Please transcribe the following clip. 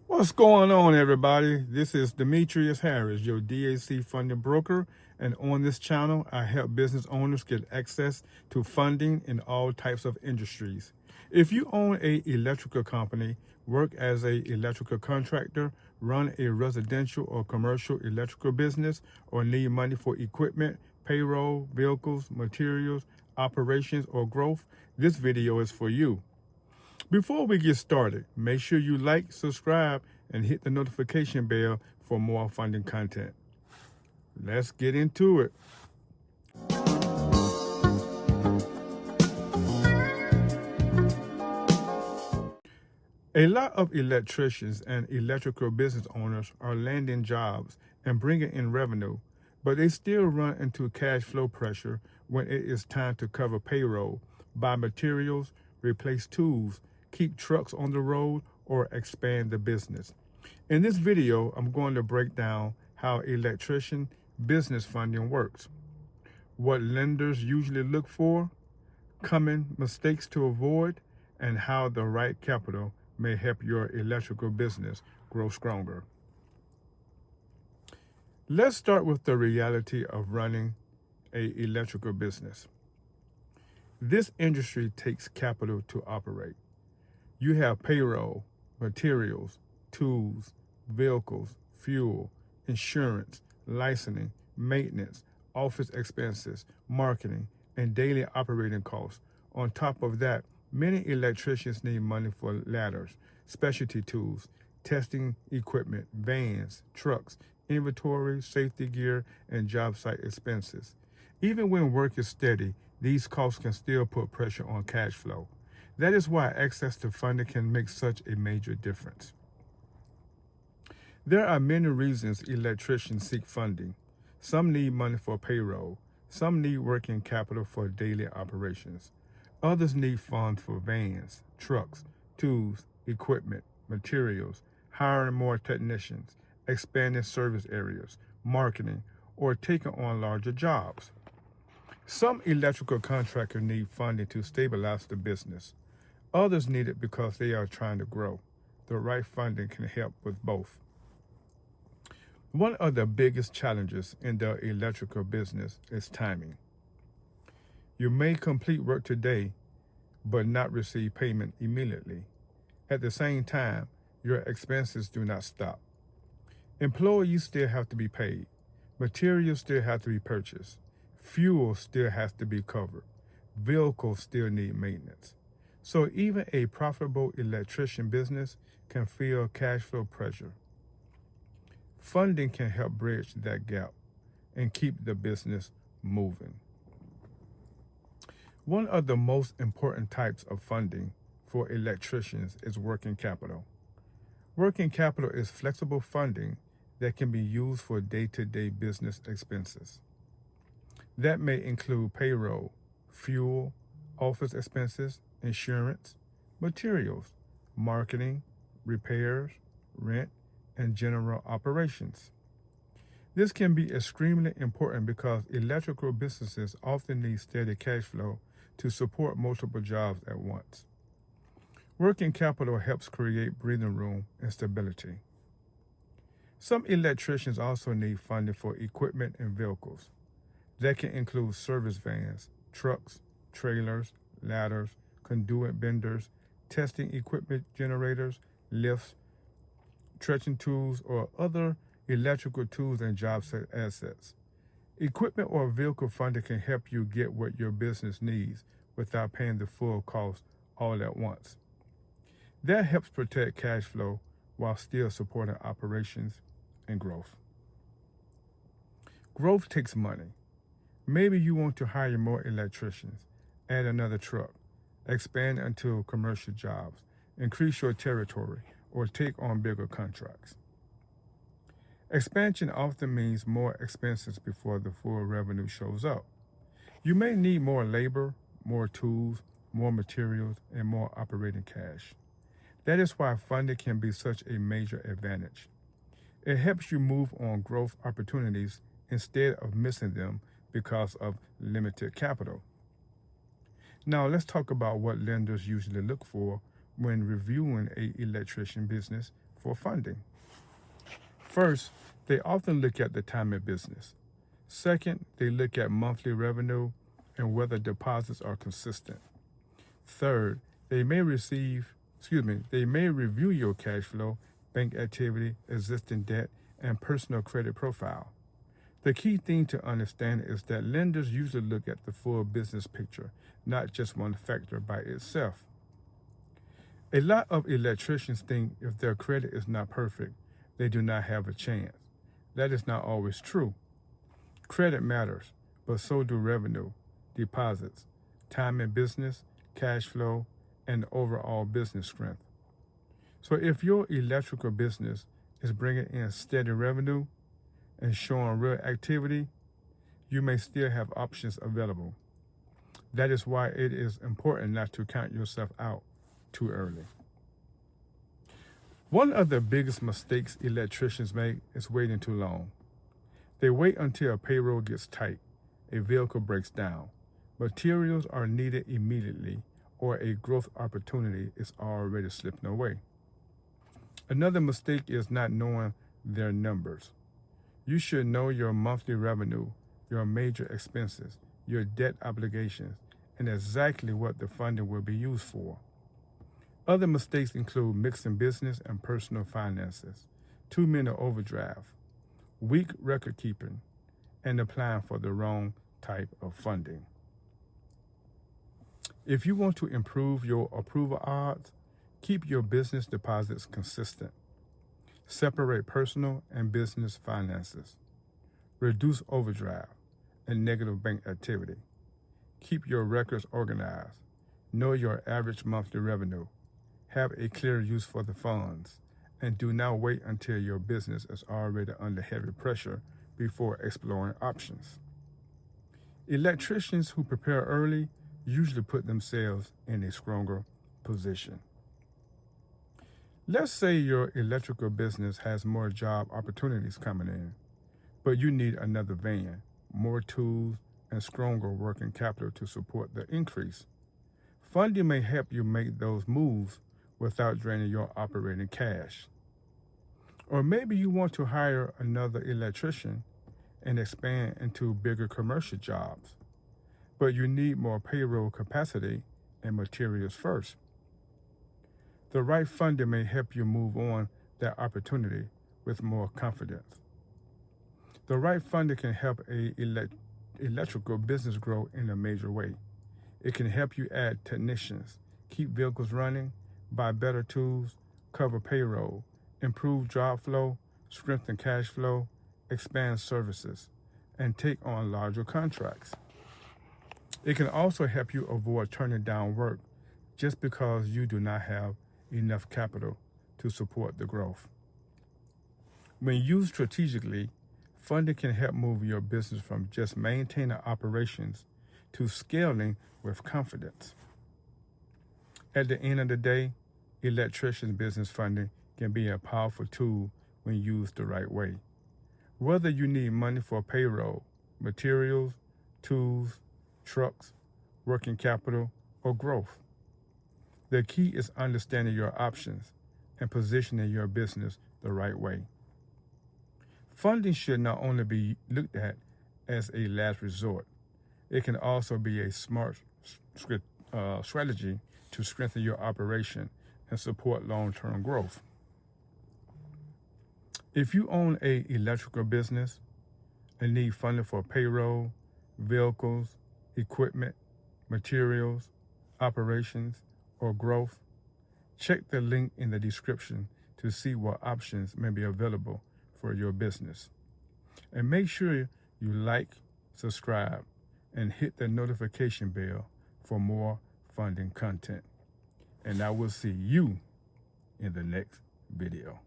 What's going on, everybody? This is Demetrius Harris, your DAC funding broker, and on this channel, I help business owners get access to funding in all types of industries. If you own an electrical company, work as an electrical contractor, run a residential or commercial electrical business, or need money for equipment, payroll, vehicles, materials, operations, or growth, this video is for you. Before we get started, make sure you like, subscribe, and hit the notification bell for more funding content. Let's get into it. A lot of electricians and electrical business owners are landing jobs and bringing in revenue, but they still run into cash flow pressure when it is time to cover payroll, buy materials, replace tools, keep trucks on the road, or expand the business. In this video, I'm going to break down how electrician business funding works, what lenders usually look for, common mistakes to avoid, and how the right capital may help your electrical business grow stronger. Let's start with the reality of running an electrical business. This industry takes capital to operate. You have payroll, materials, tools, vehicles, fuel, insurance, licensing, maintenance, office expenses, marketing, and daily operating costs. On top of that, many electricians need money for ladders, specialty tools, testing equipment, vans, trucks, inventory, safety gear, and job site expenses. Even when work is steady, these costs can still put pressure on cash flow. That is why access to funding can make such a major difference. There are many reasons electricians seek funding. Some need money for payroll. Some need working capital for daily operations. Others need funds for vans, trucks, tools, equipment, materials, hiring more technicians, expanding service areas, marketing, or taking on larger jobs. Some electrical contractors need funding to stabilize the business. Others need it because they are trying to grow. The right funding can help with both. One of the biggest challenges in the electrical business is timing. You may complete work today, but not receive payment immediately. At the same time, your expenses do not stop. Employees still have to be paid. Materials still have to be purchased. Fuel still has to be covered. Vehicles still need maintenance. So even a profitable electrician business can feel cash flow pressure. Funding can help bridge that gap and keep the business moving. One of the most important types of funding for electricians is working capital. Working capital is flexible funding that can be used for day-to-day business expenses. That may include payroll, fuel, office expenses, insurance, materials, marketing, repairs, rent, and general operations. This can be extremely important because electrical businesses often need steady cash flow to support multiple jobs at once. Working capital helps create breathing room and stability. Some electricians also need funding for equipment and vehicles. That can include service vans, trucks, trailers, ladders, conduit benders, testing equipment generators, lifts, trenching tools, or other electrical tools and job site assets. Equipment or vehicle funding can help you get what your business needs without paying the full cost all at once. That helps protect cash flow while still supporting operations and growth. Growth takes money. Maybe you want to hire more electricians, add another truck, expand into commercial jobs, increase your territory, or take on bigger contracts. Expansion often means more expenses before the full revenue shows up. You may need more labor, more tools, more materials, and more operating cash. That is why funding can be such a major advantage. It helps you move on growth opportunities instead of missing them because of limited capital. Now let's talk about what lenders usually look for when reviewing an electrician business for funding. First, they often look at the time of business. Second, they look at monthly revenue and whether deposits are consistent. Third, they may review your cash flow, bank activity, existing debt, and personal credit profile. The key thing to understand is that lenders usually look at the full business picture, not just one factor by itself. A lot of electricians think if their credit is not perfect, they do not have a chance. That is not always true. Credit matters, but so do revenue, deposits, time in business, cash flow, and overall business strength. So if your electrical business is bringing in steady revenue and showing real activity, you may still have options available. That is why it is important not to count yourself out too early. One of the biggest mistakes electricians make is waiting too long. They wait until a payroll gets tight, a vehicle breaks down, materials are needed immediately, or a growth opportunity is already slipping away. Another mistake is not knowing their numbers. You should know your monthly revenue, your major expenses, your debt obligations, and exactly what the funding will be used for. Other mistakes include mixing business and personal finances, too many overdraft, weak record keeping, and applying for the wrong type of funding. If you want to improve your approval odds, keep your business deposits consistent. Separate personal and business finances. Reduce overdraft and negative bank activity. Keep your records organized. Know your average monthly revenue. Have a clear use for the funds. And do not wait until your business is already under heavy pressure before exploring options. Electricians who prepare early usually put themselves in a stronger position. Let's say your electrical business has more job opportunities coming in, but you need another van, more tools, and stronger working capital to support the increase. Funding may help you make those moves without draining your operating cash. Or maybe you want to hire another electrician and expand into bigger commercial jobs, but you need more payroll capacity and materials first. The right funding may help you move on that opportunity with more confidence. The right funding can help a electrical business grow in a major way. It can help you add technicians, keep vehicles running, buy better tools, cover payroll, improve job flow, strengthen cash flow, expand services, and take on larger contracts. It can also help you avoid turning down work just because you do not have enough capital to support the growth. When used strategically, funding can help move your business from just maintaining operations to scaling with confidence. At the end of the day, electrician business funding can be a powerful tool when used the right way. Whether you need money for payroll, materials, tools, trucks, working capital, or growth, the key is understanding your options and positioning your business the right way. Funding should not only be looked at as a last resort, it can also be a smart strategy to strengthen your operation and support long-term growth. If you own an electrical business and need funding for payroll, vehicles, equipment, materials, operations, or growth, check the link in the description to see what options may be available for your business. And make sure you like, subscribe, and hit the notification bell for more funding content. And I will see you in the next video.